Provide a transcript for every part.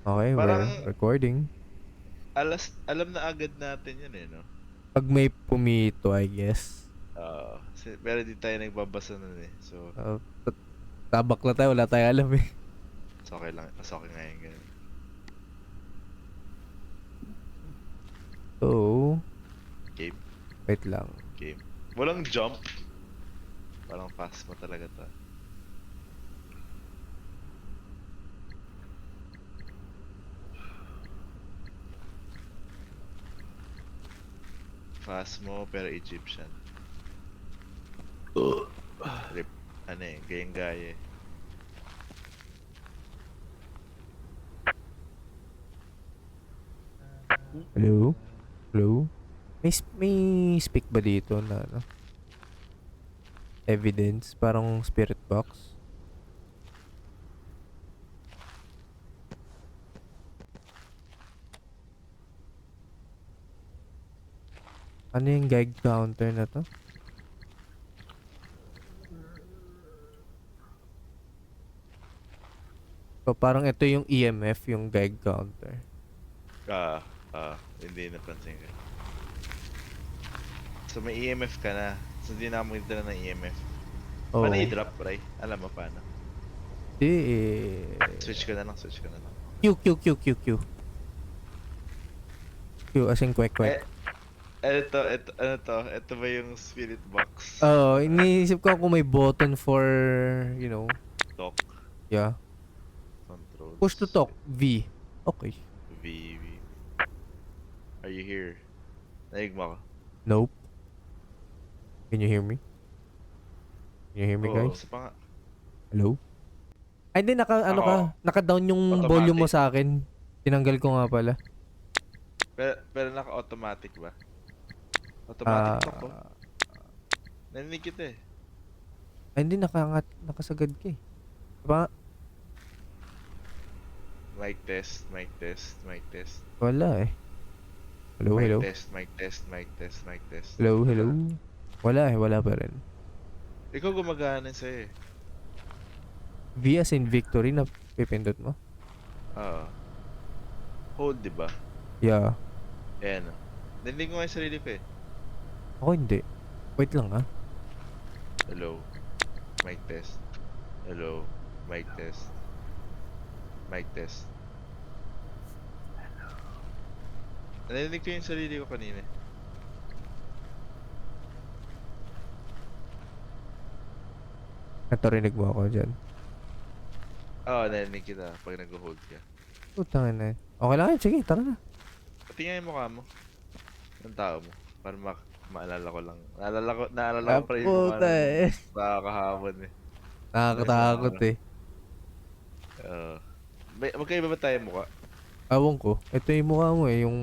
Okay, Parang we're recording. alam na agad natin yun eh, no? Pag may pumito, I guess. Pero di tayo nagbabasa nun eh. So, Uh, tabak na tayo, wala tayong alam eh. it's okay lang. Mas okay nga yung ganun. So, Game, wait lang. game. Walang jump. Parang fast mo talaga to. Fast mo pero Egyptian. Rip, ano eh, gayang-gaya eh. Hello? Hello? May speak ba dito na ano? Evidence? Parang spirit box? Ano yung gag counter na to? So, parang ito yung EMF, yung gag counter. Hindi napansin ko. So may EMF ka na. So hindi na mo dala ng EMF. Paano Oh. i-drop, Ray? Alam mo paano? Di eh. Switch ka na lang, switch ka na lang. Q, Q, Q, Q, Q. Q as in kwek kwek. Eh, ano to? Ito ba yung spirit box? Oh, iniisip ko kung may button for, you know, Talk, yeah. Push to controls, talk. V. Okay. V. Are you here? Naig mo ako? Nope. Can you hear me? Can you hear me, Oo, guys? sa pang... Hello? Ay, hindi. Ano Ako, ka? Naka-down yung volume mo automatic. sa akin. Tinanggal ko nga pala. Pero naka-automatic ba? Automatic talk ko. Ah, Narinig kita eh. ay, hindi. Nakasagad ka eh. Diba? Mic test, mic test, mic test. Wala eh. Hello, Mic hello? test, mic test, mic test, mic test. Hello, hello? Wala. Wala eh. Wala pa rin. Ikaw gumagana sa'yo eh. V as in victory na pipindot mo? Oo. Hold, di ba? Yeah. Ayan o. Narinig ko nga yung sarili ko eh. Ako hindi. Wait lang ah. Hello. Mic test. Hello. Mic test. Mic test. Narinig ko yung sarili ko kanina. Natarinig mo ako dyan. Oo, narinig kita pag nag-hold ka. Putangin na yun. Okay lang yun. Sige, tara na. Pati nga yung mukha mo. Ang tao mo. Para maalala ko lang. Naalala ko Ah, pa rin yung mukha puta nung eh. kahapon eh. Nung isang Nakakatakot araw. eh. Oo. Magkaiba ba tayo mukha? Awang ko. Ito yung mukha mo eh. Yung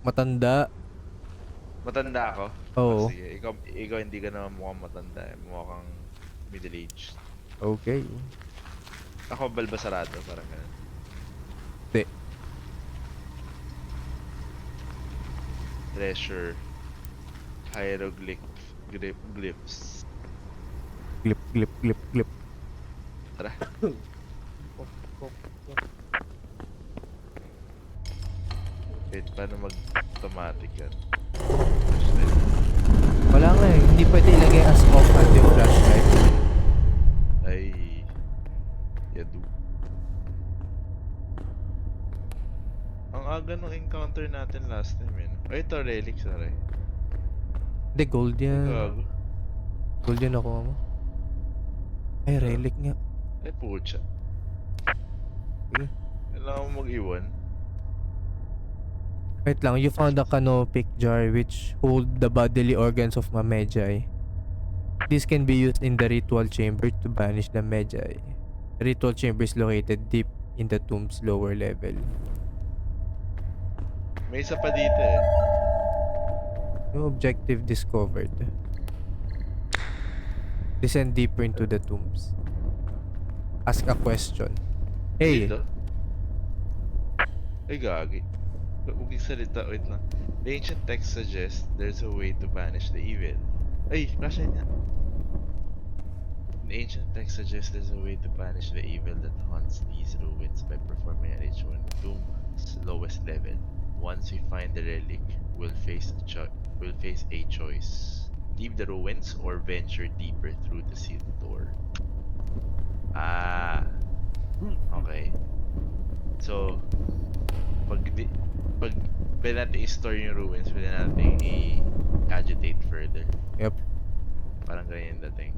matanda. Matanda ako? Ah, Oo. sige. Ikaw hindi ka naman mukhang matanda eh. Mukha kang middle-aged. Okay. Ako balbasarado, parang ganun. Hindi. Treasure. Hieroglyph. Glyphs. Glip, glip, glip, glip. Tara. Wait, paano mag-automatic yan? Flashlight. Wala nga eh. Hindi pwede ilagay as off at yung flashlight. Ay. Yadu. Ang aga nung encounter natin last time yun. Ay, ito relic, sorry. Hindi, gold Ay, yan. gago. Gold yan ako mo. Ay, Ito. relic nga. Ay, pucha. Sige. Kailangan mo mag-iwan. Wait lang. You found a canopic jar which hold the bodily organs of Mamejai. This can be used in the ritual chamber to banish the Magi. The ritual chamber is located deep in the tomb's lower level. May isa pa dito eh. New objective discovered. Descend deeper into the tombs. Ask a question. Hey! Dito. Ay, gagi. Huwag yung salita. Wait lang. The ancient text suggests there's a way to banish the evil. Ay, flashlight niya. The ancient text suggests there's a way to banish the evil that haunts these ruins by performing a ritual in the tomb. lowest level. Once we find the relic, we'll face a choice. Leave the ruins or venture deeper through the sealed door. Ah, okay. So, pag pwede natin i-store yung ruins, pwede natin i-agitate further. Yep. Parang ganyan yung dating.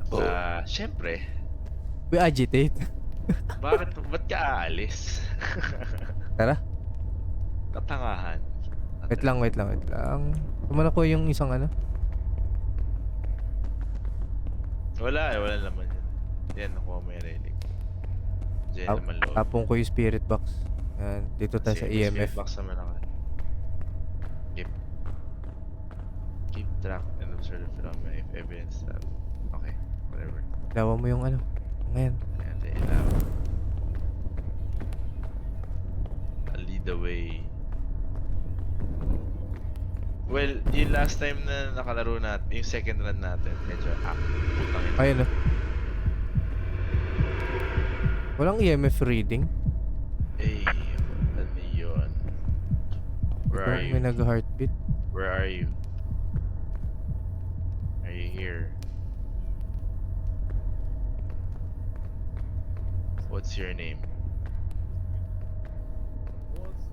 Oh. Syempre, We agitate. ba't ka aalis? Tara. Katangahan. Wait lang. Tumala ko yung isang ano. Wala naman yun. Yan, nakuha mo yung relic. Diyan naman loob. Tapong ko yung spirit box. Yan. Dito tayo sa Sige, EMF. spirit box naman ako. Keep track and observe the phenomena if evidence that. Okay, whatever. Lawa mo yung ano. Ngayon. Ayan, tayo ilaw. I'll lead the way. Well, yung last time na nakalaro natin, yung second run natin, medyo putang ina. Ayun na. Walang EMF reading. Eh, ano yun? Where are May you? nag-heartbeat. Where are you? Are you here? What's your name?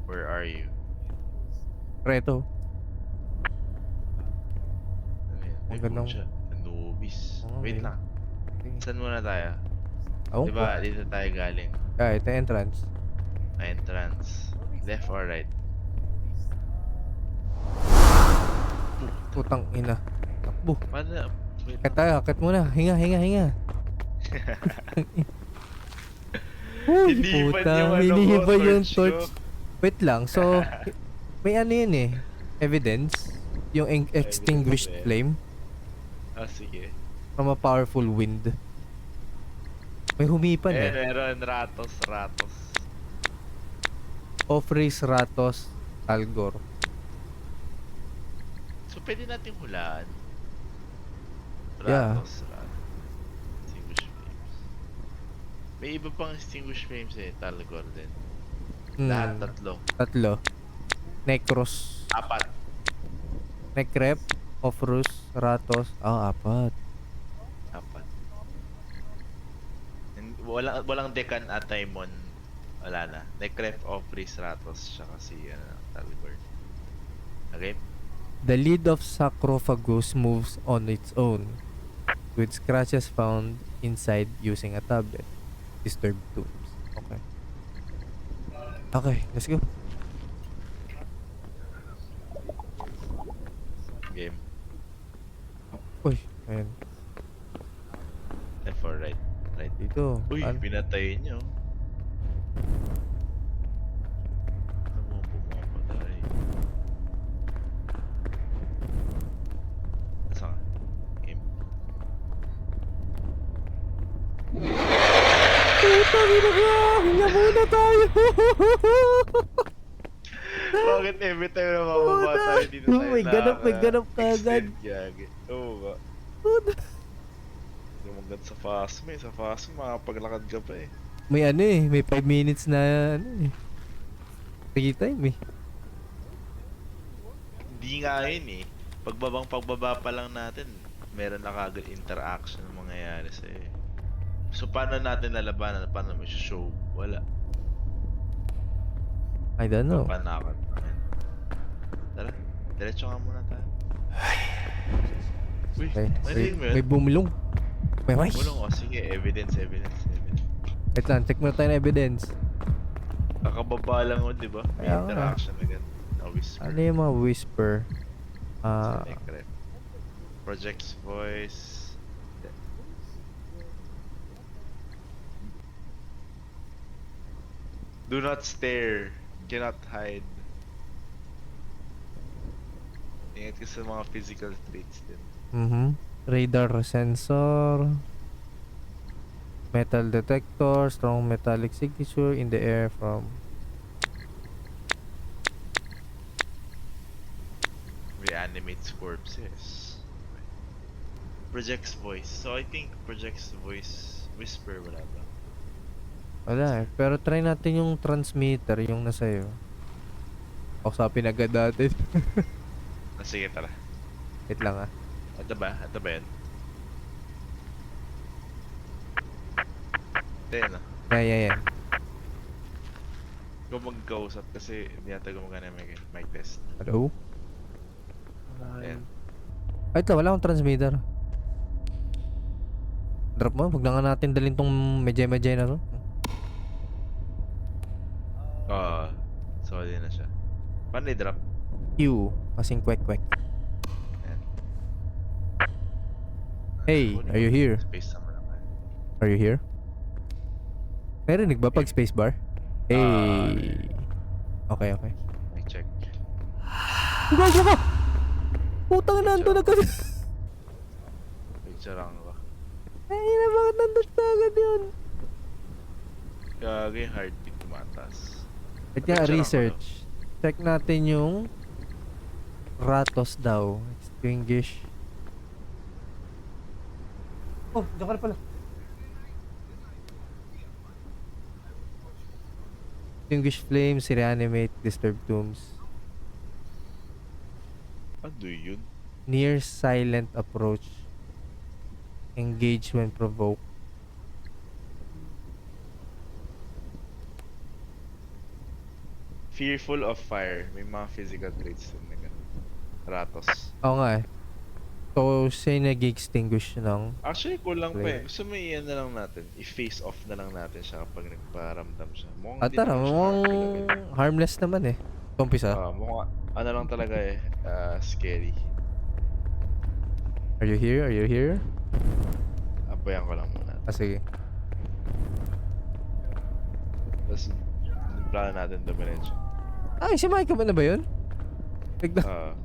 Where are you? Reto. Ano yun? May Ang gandang- pucha. Anubis. Oo, Wait may- lang. Saan muna tayo? Oh, Diba, dito tayo galing. ito entrance. Entrance. Left or right? Putang ina. Takbo. Paano? Wait Akit lang. tayo, akit muna. Hinga. Uy, Hinihipad puta. yung ano ko, Hinihipad yung torch torch. Wait lang. So, may ano yun eh. Evidence. Yung extinguished Evidence, flame Sige. from a powerful wind. May humipan eh. Meron. Ratos. Ofris Ratos Algor. So, pwede natin hulaan. Yeah. Ratos. Extinguished flames. May iba pang extinguished flames eh. Talgor din. Lahat Tatlo. Necros. 4. Necrep. Ofrus. Ratos. 4. 4. And walang Decan at Taimon. Wala na. Necref, Ofris, Ratos, tsaka si Talgor. Okay? The lid of sarcophagus moves on its own, with scratches found inside using a tablet. Disturbed tombs. Okay, let's go. Game. Uy, ayun. Left or right? Right. Dito. Uy, pinatay nyo. Ano mo pumamatay? Nasaan ka? Game. Putang ina ka! Hinga muna tayo! Bakit every time na mamamatay dito tayo May ganap kagad. Oo ba? Puta. Lumagad sa fast mo eh. Sa fast mo, makapaglakad ka pa eh. May ano eh, may 5 minutes na ano eh. Free time eh. Hindi nga yun eh. Pagbaba pa lang natin, meron na kagad interaction na mangyayari sa'yo eh. So paano natin lalabanan? Paano mo show? Wala. I don't know. Papanakot. Tara, diretso nga muna tayo. Uy, Okay. marinig mo May yun? bumulong. May mice. Bulong o, sige, evidence. Wait lang, check muna tayo ng evidence. Kakababa lang o, di ba? May Kaya nga. interaction agad. Na whisper. Ano yung mga whisper? Sa Necrep. Projects voice. Do not stare. Cannot hide. Ingat ka sa mga physical traits din. Radar sensor. Metal detector. Strong metallic signature in the air from... Reanimates corpses. Projects voice. So I think projects voice whisper wala ba? Wala eh. Pero try natin yung transmitter, yung nasa'yo. Kausapin agad natin. Ah, sige, tara. Wait lang ah. Ito ba? Ito ba yan? Ito yan ah. Yeah. Ikaw magkausap kasi biyata gumagana yung mic test. Hello? Ayan. Wait lang, wala akong transmitter. Drop mo, wag na nga natin dalhin tong medjay na to. Solid na siya. Paano i-drop? Q, kasing kwek. Ayan. Hey, Kunin are you mo. here? Space naman naman. Are you here? Narinig ba pag spacebar? Hey. Okay. May check. Gago ka! Putang na, nandun agad. May charang ka. Ay, na bakit nandun na agad yun? Gagi yung heartbeat tumataas. Wait nga, Picture lang research. Check natin yung Ratos daw. Extinguish. Oh, diyan ka na pala. Extinguish flames, reanimate, disturb tombs. Ano yun? Near silent approach. Engage when provoked. Fearful of fire. May mga physical traits din na ganun. Ratos. Oo nga eh. So, siya yung nag-extinguish ng... Actually, kulang pa Flame. eh. Gusto mo iyan na lang natin. I-face off na lang natin siya kapag nagparamdam siya. Mukhang At hindi tara, naman siya mukhang nakakalaban. harmless naman eh. Umpisa. Mukhang ano lang talaga eh. Scary. Are you here? Are you here? Abayan ko lang muna. Ah, sige. Tapos, yung plano natin dumiretso. Ay, si Micah ba na ba yun? Nagda... Ah,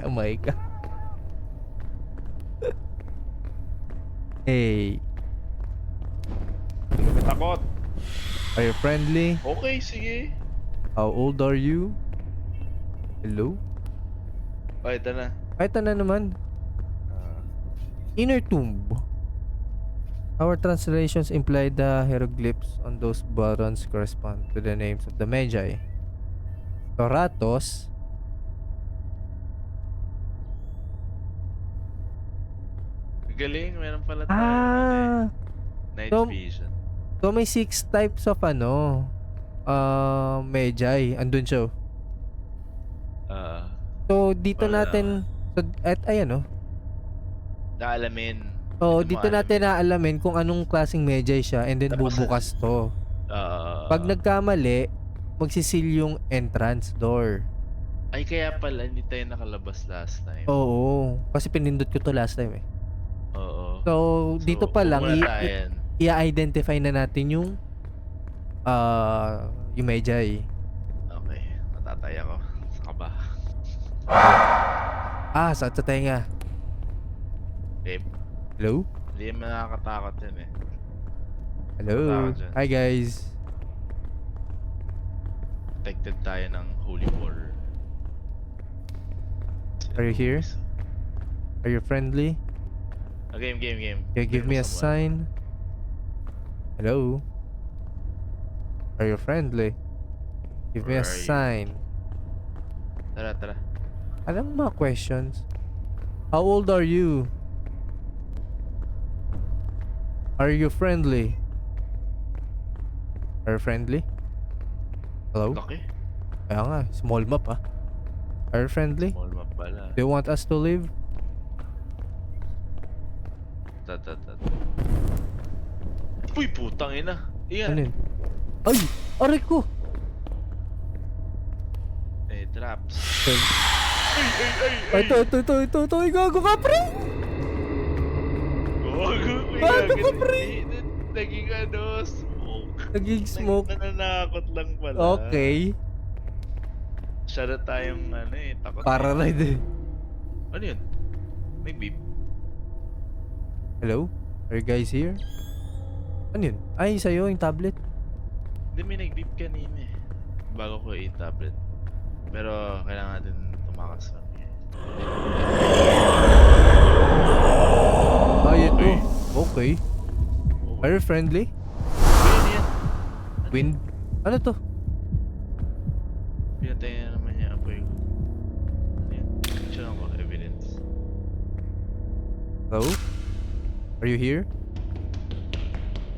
Oh my God. Hey. Hindi kami takot. Are you friendly? Okay, sige. How old are you? Hello? Oh, ito na. Ay, ito na naman. Ah, Inner tomb. Our translations imply the hieroglyphs on those buttons correspond to the names of the Magi. So, Ratos. galing, meron pala tayo ano eh. Night So- vision. So, may 6 types of Magi. Andun siya. So, dito Wala. natin... So, ayan Naalamin. So, Hindi mo dito natin naalamin kung anong klaseng Magi siya and then Tapos, bubukas to. Pag nagkamali, magsisil yung entrance door. Ay, kaya pala, hindi tayo nakalabas last time. Oo. Kasi pinindot ko to last time eh. Oo. So, dito pa lang, huwag muna tayo yan. i-identify na natin yung Magi. Okay, matatay ako. Saka ba? Sa tenga. Game? Hello? Hindi naman nakakatakot yun eh. Hello? Tawag dyan. Hi guys. Protected tayo ng holy water. Are you here? Are you friendly? Game. Can you give me a sign? Hello? Are you friendly? Give me a Where are you? sign. Tara. Alam mo mga questions? How old are you? Are you friendly? Are you friendly? Hello? Laki. Kaya nga, small map ah. Are you friendly? Small map pala. Do you want us to live? Tat. Uy, putang ina. Ano Iyan. yun? Ay! Aray ko! Eh, traps. Ay, Ay. ito. Gago ka, pre! Gago ka, pre! Naging smoke. Naging smoke. Nananakot lang pala. Okay. Siya na tayong takot. Para ride eh. Ano yun? May beep. Hello? Are you guys here? Ano yun? Ay, sa'yo yung tablet. Hindi, may nag-beep kanina eh. Bago ko i-tablet. Pero kailangan natin tumakas lang yan. Ay, ito. Okay. Okay. Are you friendly? Ayun yan. Wind? Ano to? Pinatay na naman niya apoy ko. Ano yan? Picture ako, evidence. Hello? Are you here?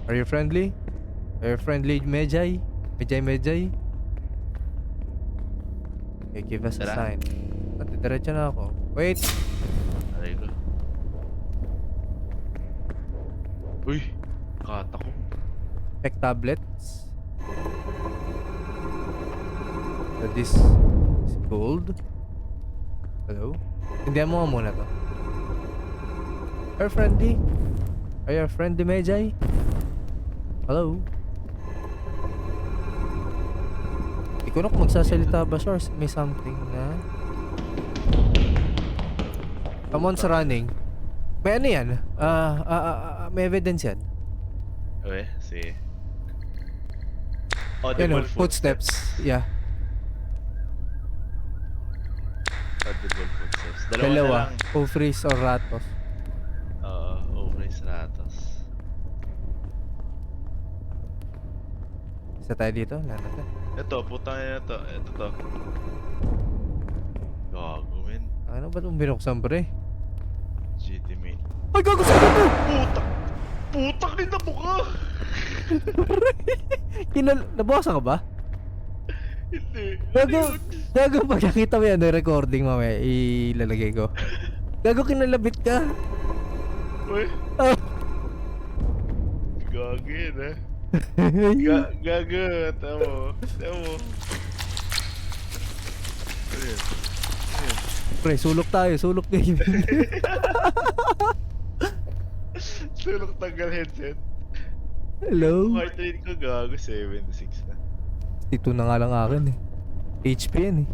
Are you friendly? Are you friendly, Medjay? Medjay? Okay, give us a Tara. sign. Diretso na ako. Wait! Aray ko. Uy! Kata ko. Check tablets. So this is gold. Hello? Hindihan mo nga muna to. Are you friendly? Are you friendly, Medjay? Hello? Di ko na kung magsasalita ba siya or may something na... Someone's running. May ano yan? May evidence yan. Uy, si... Yan o, Audible footsteps. Yeah. Audible footsteps. Dalawa na Dalawa. lang. Ofris or Ratos. Oo, Overis Ratos. Isa tayo dito. Wala na to. Ito, putang ina to. Ito to. Gago, men. Ano ba itong binuksan, pre? GT main. Ay, gago sa ito! Putak! Putak ina mo ka! Nabawasan ka ba? Hindi. Gago pag nakita mo yan ng recording mamaya, ilalagay ko. Gago kinalabit ka. Uy, Oh. gago yun ah. Gago, tamo. Tamo. Ano yun? Ano yun? Pre, sulok tayo, sulok game. Sulok tanggal headset. Hello? Heart rate ko gago, 76 na. Ito na nga lang akin eh. HP yan eh.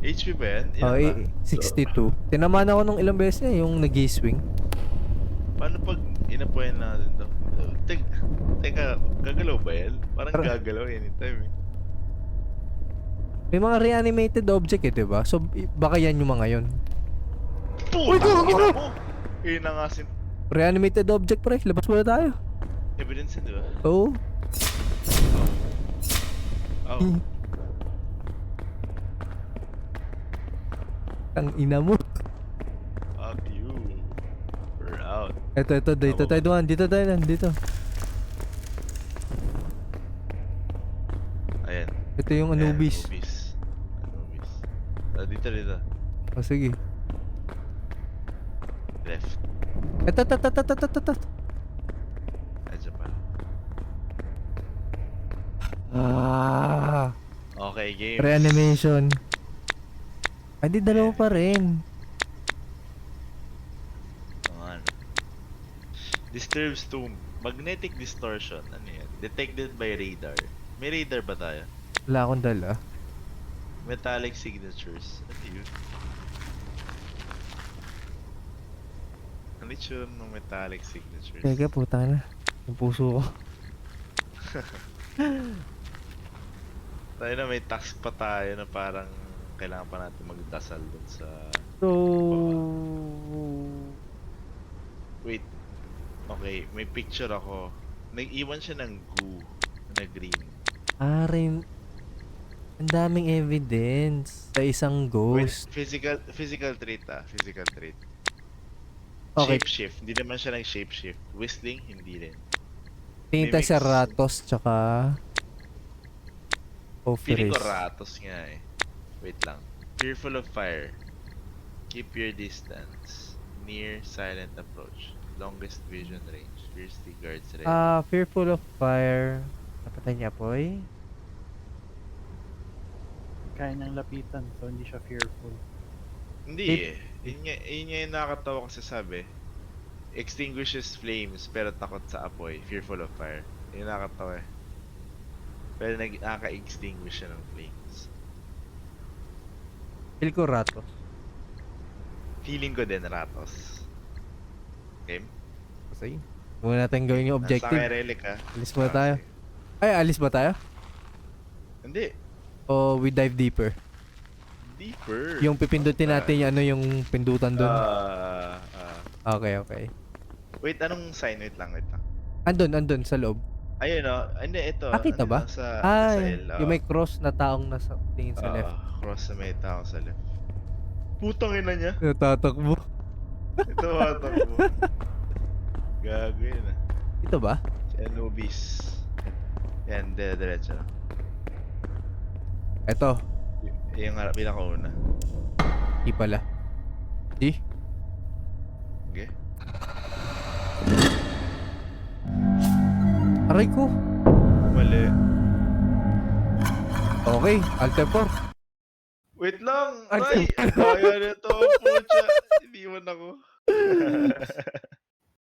HP ba yan? Oh, Ilan ba? 62. Tinamaan ako nung ilang beses niya, yung nag-swing. Paano pag inapoyan natin to? Teka, gagalaw ba yan? Parang gagalaw anytime eh. May mga reanimated object eh, diba? So, baka yan yung mga yun. Puta! gago! Ina mo! Yun na nga Reanimated object, pre. Labas muna tayo. evidence yun, di ba? Oo. Oh. Ang ina mo. Fuck you. We're out. Ito, dito tayo dumaan. Dito tayo lang, dito. Ayan. Ito yung Anubis. Anubis. Dito. O, sige. Left. Ito. Adyan pa. Okay, game. Reanimation. Ay, di dalawa pa rin. Ano? Disturbs tomb. Magnetic distortion. Ano yan? Detected by radar. May radar ba tayo? Wala akong dala. Metallic signatures. Ano yun? Ano yun ng metallic signatures? Teka, puta na. Yung puso ko. Tayo na may task pa tayo na parang kailangan pa natin magdasal dun sa... So... Wait. Okay, may picture ako. Nag-iwan siya ng goo na green. Rin. Ang daming evidence sa isang Wait, ghost. physical trait ah. Physical trait. Okay. Shapeshift. Hindi naman siya nag-shapeshift. Whistling, hindi rin. Tingin tayo sa mimics. Ratos tsaka... Feeling Ofris. ko ratos nga eh. Wait lang. Fearful of fire. Keep your distance. Near, silent approach. Longest vision range. Fiercely guards ready. Fearful of fire. Napatay niya po eh. Kaya niyang lapitan, so hindi siya fearful. Hindi eh. Yun nga yung nakakatawa kasi sabi. Extinguishes flames pero takot sa apoy. Fearful of fire. Yun nakakatawa eh. Pero nakaka-extinguish siya ng flames. Feel ko Ratos. Feeling ko din ratos. Okay? Sige. Muna natin gawin yung Nasa objective. kay relic ah. Alis muna tayo. Ay, alis ba tayo? Hindi. O we dive deeper? Deeper. Yung pipindutin natin yung ano yung pindutan doon. Okay. Wait, anong sign? Wait lang. Andun sa loob. Ayun oh, hindi ito. Kita Ano ba? lang sa Ay, L. yung may cross na taong nasa tingin sa left. Cross sa may tao sa left. Putang ina niya. Natatakbo. Ito matakbo. Gago yun ah. Ito ba? Si Anubis. Yan, diretso lang. Ito. Yung pinakauna. Di pala. Di? Okay. Aray ko. Mali. Okay, alter 4. Wait lang! Ay, Ay! Kaya nito, pucha! Iniwan ako.